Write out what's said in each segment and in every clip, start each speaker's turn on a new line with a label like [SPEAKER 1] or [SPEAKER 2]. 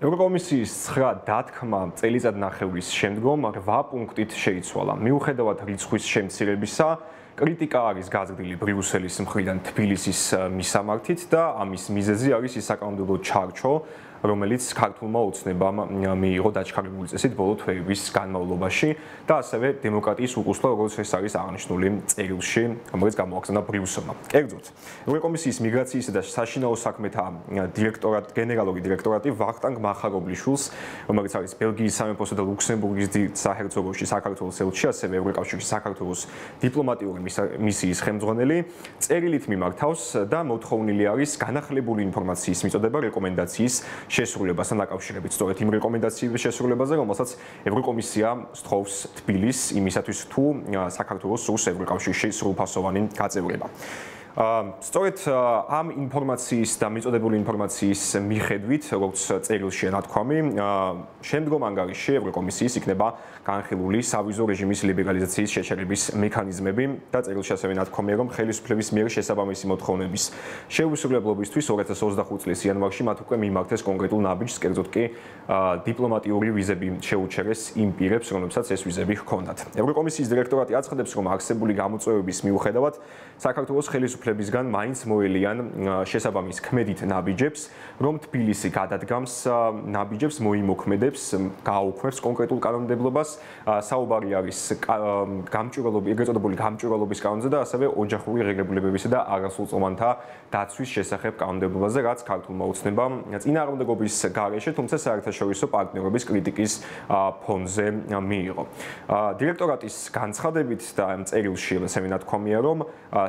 [SPEAKER 1] ევროკომისიის 9 დათქმა წელიწადნახევრის შემდგომ 8 პუნქტით შეიცვალა. მიუხედავად რიცხვის შემცირებისა, კრიტიკა არის გაზრდილი ბრიუსელის მხრიდან თბილისის მისამართით და ამის მიზეზი არის ის საკანონმდებლო ჩარჩო, რომელიც ქართულმა ოცნებამ მიიღო დაჩქარებული წესით ბოლო თვეების განმავლობაში და ასევე დემოკრატიის უკუსლა, როგორც ეს არის აღნიშნული წერილში, რომელიც გამოაგზავნა ბრიუსელმა. კერძოდ, ევროკომისიის მიგრაციისა და საშინაო საქმეთა გენერალური დირექტორატი ვახტანგ მახარობლიშვილს, რომელიც არის ბელგიის სამეფოსა და ლუქსემბურგის დიდ საჰერცოგოში საქართველოს ელჩი, ასევე ევროკავშირის საქართველოს დიპლომატიური მისიის ხელმძღვანელი, წერილით მიმართავს და მოთხოვნილი არის განახლებული ინფორმაციის მიწოდება რეკომენდაციის შესრულებასთან დაკავშირებით. სწორედ იმ რეკომენდაციების შესრულებაზე, რომელსაც ევროკომისია სთხოვს თბილისს იმისათვის, თუ საქართველოს სურს ევროკავშირში სრულფასოვანი გაწევრება. სწორედ ამ ინფორმაციის და მიწოდებული ინფორმაციის მიხედვით, როგორც წერილშია ნათქვამი, შემდგომ ანგარიშში ევროკომისიის იქნება განხილული სავიზო რეჟიმის ლიბერალიზაციის შეჩერების მექანიზმები და წერილში ასევე ნათქვამია, რომ ხელისუფლების მიერ შესაბამისი მოთხოვნების შეუსრულებლობისთვის 2025 წლის იანვარში მათ უკვე მიმართეს კონკრეტულ ნაბიჯს, კერძოდ კი დიპლომატიური ვიზები შეუჩერეს იმ პირებს, რომლებსაც ეს ვიზები ჰქონდათ. ევროკომისიის დირექტორატი აცხადებს, რომ არსებული გამოწვევების მიუხედავად საქართველოს ხელისუფლებისგან მაინც მოელიან შესაბამის ქმედით ნაბიჯებს, რომ თბილისი გადადგამს ნაბიჯებს, მოიმოქმედებს, გააუქმებს კონკრეტულ კანონმდებლობას. საუბარი არის ეგრეთ წოდებული გამჭვირვალობის კანონზე და ასევე ოჯახური ღირებულებებისა და არასრულწლოვანთა დაცვის შესახებ კანონმდებლობაზე, რაც ქართულმა ოცნებამ წინააღმდეგობის გარეშე, თუმცა საერთაშორისო პარტნიორების კრიტიკის ფონზე მიიღო. დირექტორატის განცხადებით და წერილში ასევე ნათქვამია, რომ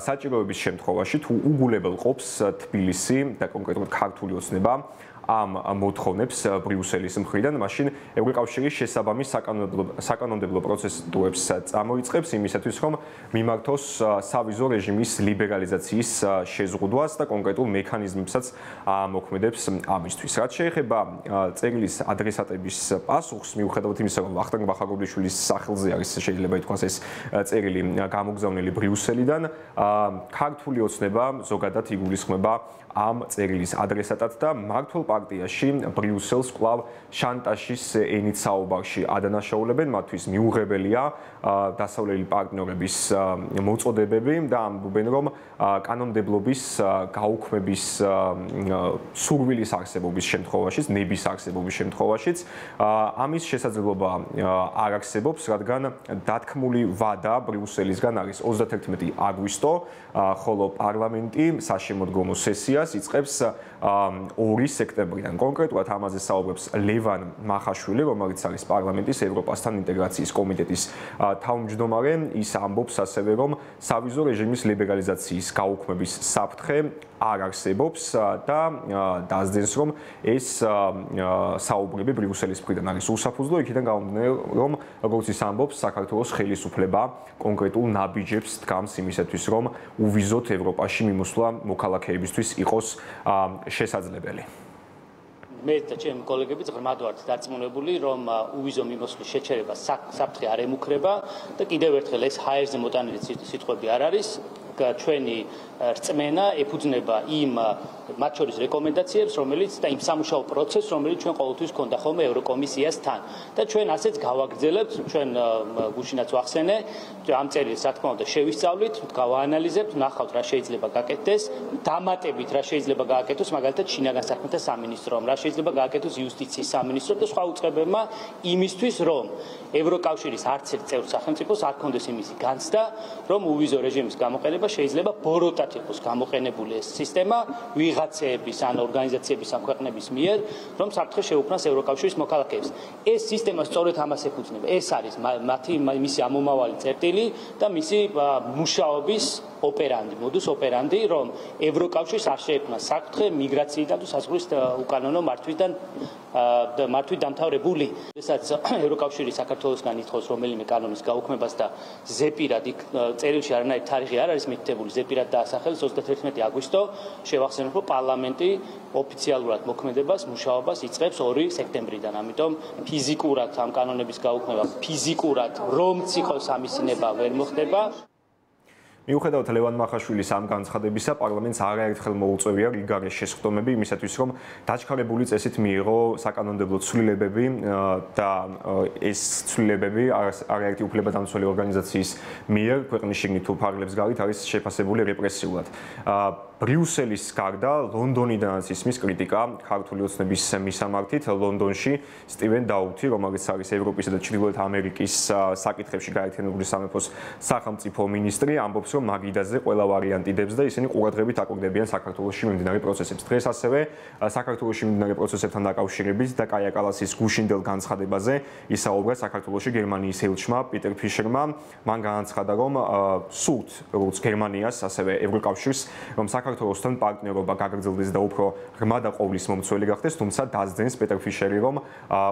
[SPEAKER 1] საჭიროების შემთხვევაში თუ უგულებელ ყოფს თბილისი და კონკრეტულად ქართული ოცნება ამ მოთხოვნებს ბრიუსელის მხრიდან, მაშინ ევროკავშირის შესაბამის საკანონმდებლო პროცედურებს წამოიწყებს იმისათვის, რომ მიმართოს სავიზო რეჟიმის ლიბერალიზაციის შეზღუდვას და კონკრეტულ მექანიზმებსაც მოქმედებს ამისთვის. რაც შეეხება წერილის ადრესატების პასუხს, მიუხედავად იმისა, რომ ვახტანგ მახარობლიშვილის სახელზე არის შეიძლება ითქვას ეს წერილი გამოგზავნილი ბრიუსელიდან, ქართული ოცნება ზოგადად იგულისხმება ამ წერილის ადრესატად და მართლ პარტიაში ბრიუსელს კვლავ შანტაჟის ენით საუბარში ადანაშაულებენ, მათთვის მიუღებელია დასავლელი პარტნიორების მოწოდებები და ამბობენ, რომ კანონმდებლობის გაუქმების სურვილის არსებობის შემთხვევაშიც, ნების არსებობის შემთხვევაშიც ამის შესაძლებლობა არ არსებობს, რადგან დათქმული ვადა ბრიუსელისგან არის 31 აგვისტო, ხოლო პარლამენტი საშემოდგომო სესიას იწყებს 2 სექტემბრიდან. კონკრეტულად ამაზე საუბრობს ლევან მახაშვილი, რომელიც არის პარლამენტის ევროპასთან ინტეგრაციის კომიტეტის თავმჯდომარე. ის ამბობს ასევე, რომ სავიზო რეჟიმის ლიბერალიზაციის გაუქმების საფრთხე არ არსებობს და დასძენს, რომ ეს საუბრები ბრიუსელის მხრიდან არის უსაფუძვლო, იქიდან გამომდინარე, რომ როგორც ის ამბობს, საქართველოს ხელისუფლება კონკრეტულ ნაბიჯებს დგამს იმისათვის, რომ უვიზოთ ევროპაში მიმოსვლა მოქალაქეებისთვის იყოს შესაძლებელი.
[SPEAKER 2] მე და ჩემი კოლეგები ღრმად ვართ დარწმუნებული, რომ უვიზო მიმოსვლის შეჩერება საფრთხე არ ემუქრება და კიდევ ერთხელ ეს ჰაერზე მოტანილი სიტყვები არ არის. ჩვენი რწმენა ეფუძნება იმ მათ შორის რეკომენდაციებს, რომელიც და იმ სამუშაო პროცესს, რომელიც ჩვენ ყოველთვის გვქონდა ხოლმე ევროკომისიასთან. და ჩვენ ასეც გავაგრძელებთ, ჩვენ გუშინაც ვახსენე, ამ წერილს რა თქმა უნდა შევისწავლით, გავაანალიზებთ, ნახავთ რა შეიძლება გაკეთდეს, დამატებით რა შეიძლება გააკეთოს, მაგალითად შინაგან საქმეთა სამინისტრომ, რა შეიძლება გააკეთოს იუსტიციის სამინისტრომ და სხვა უწყებებმა იმისთვის, რომ ევროკავშირის არც ერთ წევრ სახელმწიფოს არ ქონდეს იმისი განცდა, რომ უვიზო რეჟიმის გამოყენება შეიძლება ბოროტად იყოს გამოყენებული ეს სისტემა ვიღაცეების ან ორგანიზაციების ან ქვეყნების მიერ, რომ საფრთხე შეუქმნას ევროკავშირის მოქალაქეებს. ეს სისტემა სწორედ ამას ეფუძნება. ეს არის მისი ამომავალი წერტილი და მისი მუშაობის ოპერანდი, მოდუს ოპერანდი, რომ ევროკავშირს არ შეექმნას საფრთხე მიგრაციიდან თუ საზღვრის უკანონო მართვით დამთავრებული. ესაც ევროკავშირი საქართველოსგან ითხოვს რომელიმე კანონის გაუქმებას და ზეპირად იქ წერილში არანაირი თარიღი არ არის მითითებული, ზეპირად დაასახელეს 31 აგვისტო, შევახსენოთ, რომ პარლამენტი ოფიციალურად მოქმედებას, მუშაობას იწყებს 2 სექტემბრიდან. ამიტომ ფიზიკურად ამ კანონების გაუქმება, ფიზიკურად რომც იყოს ამის ნება ვერ მოხდება.
[SPEAKER 1] მიუხედავად ლევან მახაშვილის ამ განცხადებისა, პარლამენტს არაერთხელ მოუწევია რიგარეს შესხდომები იმისათვის, რომ დაჩქარებული წესით მიიღო საკანონმდებლო ცვლილებები და ეს ცვლილებები არაერთი უფლებადამცველი ორგანიზაციის მიერ ქვეყნის შიგნით თუ ფარგლებს გარეთ არის შეფასებული რეპრესიულად. ბრიუსელის გარდა ლონდონიდანაც ისმის კრიტიკა ქართული ოცნების მისამართით. ლონდონში სტივენ დაუთი, რომელიც არის ევროპისა და ჩრდილოეთ ამერიკის საკითხებში გაერთიანებული სამეფოს სახელმწიფო მინისტრი, ამბობს, რომ მაგიდაზე ყველა ვარიანტი დებს და ისინი ყურადღებით აკურდებიან საქართველოში მიმდინარე პროცესებს. დღეს ასევე საქართველოში მიმდინარე პროცესებთან დაკავშირებით და კაია კალასის გუშინდელ განცხადებაზე ისაუბრა საქართველოში გერმანიის ელჩმა პიტერ ფიშერმა. მან განაცხადა, რომ სურთ როგორც გერმანიას, ასევე ევროკავშირს, რომ საქართველოსთან პარტნიორობა გაგრძელდეს და უფრო ღრმა და ყოვლის მომცველი გახდეს, თუმცა დასძენს პიტერ ფიშერი, რომ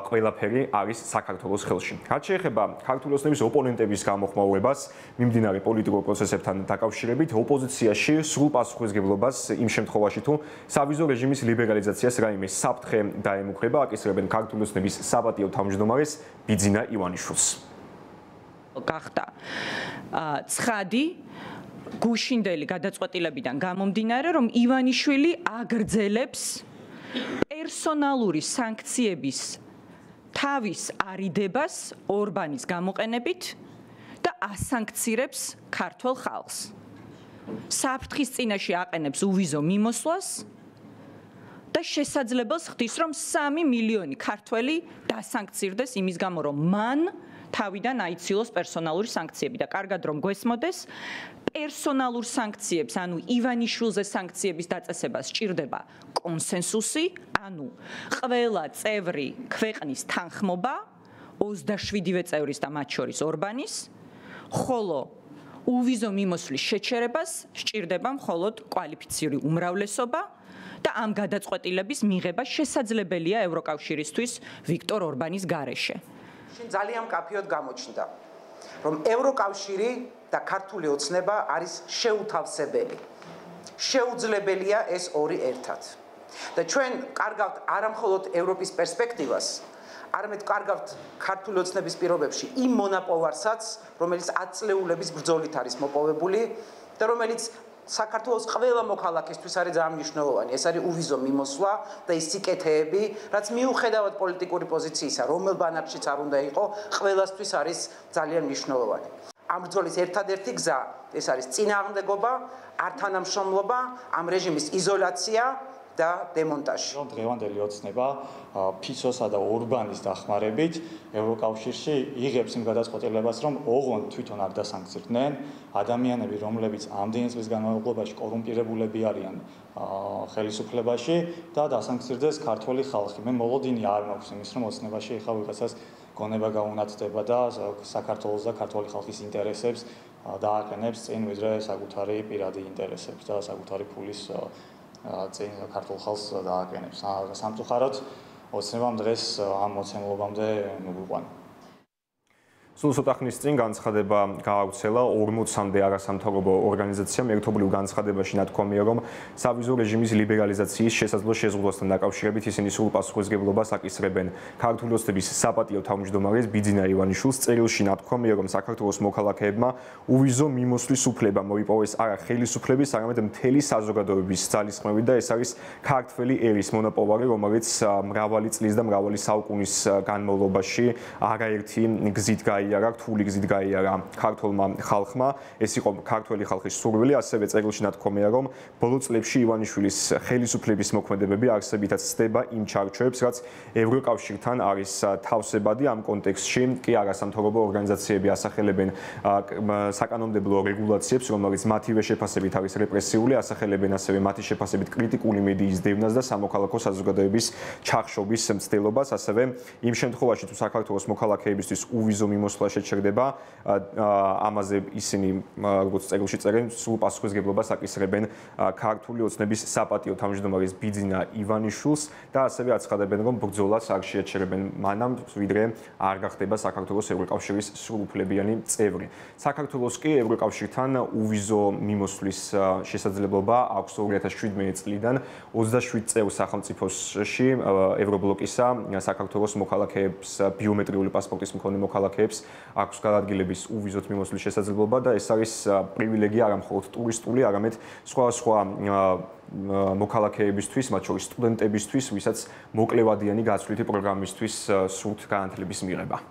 [SPEAKER 1] ყველაფერი არის საქართველოს ხელში. რაც შეეხება ქართული ოცნების ოპონენტების გამოხმაურებას მიმდინარე პოლიტიკურ პროცესებთან დაკავშირებით, ოპოზიციაში სრულ პასუხისმგებლობას იმ შემთხვევაში, თუ სავიზო რეჟიმის ლიბერალიზაციას რაიმე საფრთხე დაემუქრება, აკისრებენ ქართული ოცნების საპატიო თავმჯდომარეს ბიძინა ივანიშვილს.
[SPEAKER 3] გახდა ცხადი გუშინდელი გადაწყვეტილებიდან გამომდინარე, რომ ივანიშვილი აგრძელებს პერსონალური სანქციების თავის არიდებას ორბანის გამოყენებით და ასანქცირებს ქართულ ხალხს. საფრთხის წინაშე აყენებს უვიზო მიმოსვლას და შესაძლებელს ხდის, რომ 3 მილიონი ქართველი დასანქცირდეს იმის გამო, რომ მან თავიდან აიცილოს პერსონალური სანქციები და კარგად რომ გვესმოდეს, პერსონალურ სანქციებს, ანუ ივანიშვილზე სანქციების დაწესებას სჭირდება კონსენსუსი, ანუ ყველა წევრი ქვეყნის თანხმობა, 27 წევრის და მათ შორის ორბანის, ხოლო უვიზო მიმოსვლის შეჩერებას სჭირდება მხოლოდ კვალიფიციური უმრავლესობა და ამ გადაწყვეტილების მიღება შესაძლებელია ევროკავშირისთვის ვიქტორ ორბანის გარეშე.
[SPEAKER 4] ძალიან მკაფიოდ გამოჩნდა, რომ ევროკავშირი და ქართული ოცნება არის შეუთავსებელი. შეუძლებელია ეს ორი ერთად. და ჩვენ კარგავთ არა მხოლოდ ევროპის პერსპექტივას, არამედ კარგავთ ქართული ოცნების პირობებში იმ მონაპოვარსაც, რომელიც 10 წლეულების ბრძოლით არის მოპოვებული და რომელიც საქართველოს ყველა მოქალაქისთვის არის ძალიან მნიშვნელოვანი. ეს არის უვიზო მიმოსვლა და ის სიკეთეები, რაც მიუხედავად პოლიტიკური პოზიციისა, რომელ ბანაკშიც არ უნდა იყო, ყველასთვის არის ძალიან მნიშვნელოვანი. ამ ბრძოლის ერთადერთი გზა ეს არის წინააღმდეგობა, ართანამშრომლობა, ამ რეჟიმის იზოლაცია და დემონტაჟი.
[SPEAKER 5] დღევანდელი ოცნება ფიცოსა და ორბანის დახმარებით ევროკავშირში იღებს იმ გადაწყვეტილებას, რომ ოღონდ თვითონ არ დასანქცირდნენ ადამიანები, რომლებიც ამდენი წლის განმავლობაში კორუმპირებულები არიან ხელისუფლებაში და დასანქცირდეს ქართული ხალხი. მე მოლოდინი არ მაქვს იმის, რომ ოცნებაში ეხლა ვიღაცას გონება გაუნათდება და საქართველოს და ქართული ხალხის ინტერესებს დააყენებს წინ, ვიდრე საკუთარი პირადი ინტერესებს და საკუთარი ფულის წინ ქართულ ხალხს დააყენებს. სამწუხაროდ ოცნებამ დღეს ამ მოცემულობამდე მოგვიყვანა.
[SPEAKER 1] სულ ცოტა ხნის წინ განცხადება გაავრცელა 40-მდე არასამთავრობო ორგანიზაციამ ერთობლივ განცხადებაში ნათქვამია, რომ სავიზო რეჟიმის ლიბერალიზაციის შესაძლო შეზღუდვასთან დაკავშირებით ისინი სრულ პასუხისმგებლობას აკისრებენ ქართული ოცნების საპატიო თავმჯდომარეს ბიძინა ივანიშვილს. წერილში ნათქვამია, რომ საქართველოს მოქალაქეებმა უვიზო მიმოსვლის უფლება მოიპოვეს არა ხელისუფლების, არამედ მთელი საზოგადოების ძალისხმევით და ეს არის ქართველი ერის მონაპოვარი, რომელიც მრავალი წლის და მრავალი საუკუნის განმავლობაში არაერთი გზით გაიარა, რთული გზით გაიარა ქართულმა ხალხმა. ეს იყო ქართველი ხალხის სურვილი, ასევე წერილში ნათქვამია, რომ ბოლო წლებში ივანიშვილის ხელისუფლების მოქმედებები არსებითად ცდება იმ ჩარჩოებს, რაც ევროკავშირთან არის თავსებადი. ამ კონტექსტში კი არასამთავრობო ორგანიზაციები ასახელებენ საკანონმდებლო რეგულაციებს, რომელიც მათივე შეფასებით არის რეპრესიული, ასახელებენ ასევე მათი შეფასებით კრიტიკული მედიის დევნას და სამოქალაქო საზოგადოების ჩახშობის მცდელობას. ასევე იმ შემთხვევაში, თუ საქართველოს მოქალაქეებისთვის უვიზო მიმოსვლა შეჩერდება, ამაზე ისინი, როგორც წერილში წერენ, სრულ პასუხისმგებლობას აკისრებენ ქართული ოცნების საპატიო თავმჯდომარის ბიძინა ივანიშვილს და ასევე აცხადებენ, რომ ბრძოლას არ შეაჩერებენ მანამ, ვიდრე არ გახდება საქართველოს ევროკავშირის სრულუფლებიანი წევრი. საქართველოს კი ევროკავშირთან უვიზო მიმოსვლის შესაძლებლობა აქვს 2017 წლიდან 27 წევრ სახელმწიფოში ევრობლოკისა საქართველოს მოქალაქეებს, ბიომეტრიული პასპორტის მქონე მოქალაქეებს აქვს გადაადგილების უვიზოთ მიმოსვლის შესაძლებლობა და ეს არის პრივილეგია არა მხოლოდ ტურისტული, არამედ სხვა მოქალაქეებისთვის, მათ შორის სტუდენტებისთვის, ვისაც მოკლევადიანი გაცვლითი პროგრამისთვის სურთ განათლების მიღება.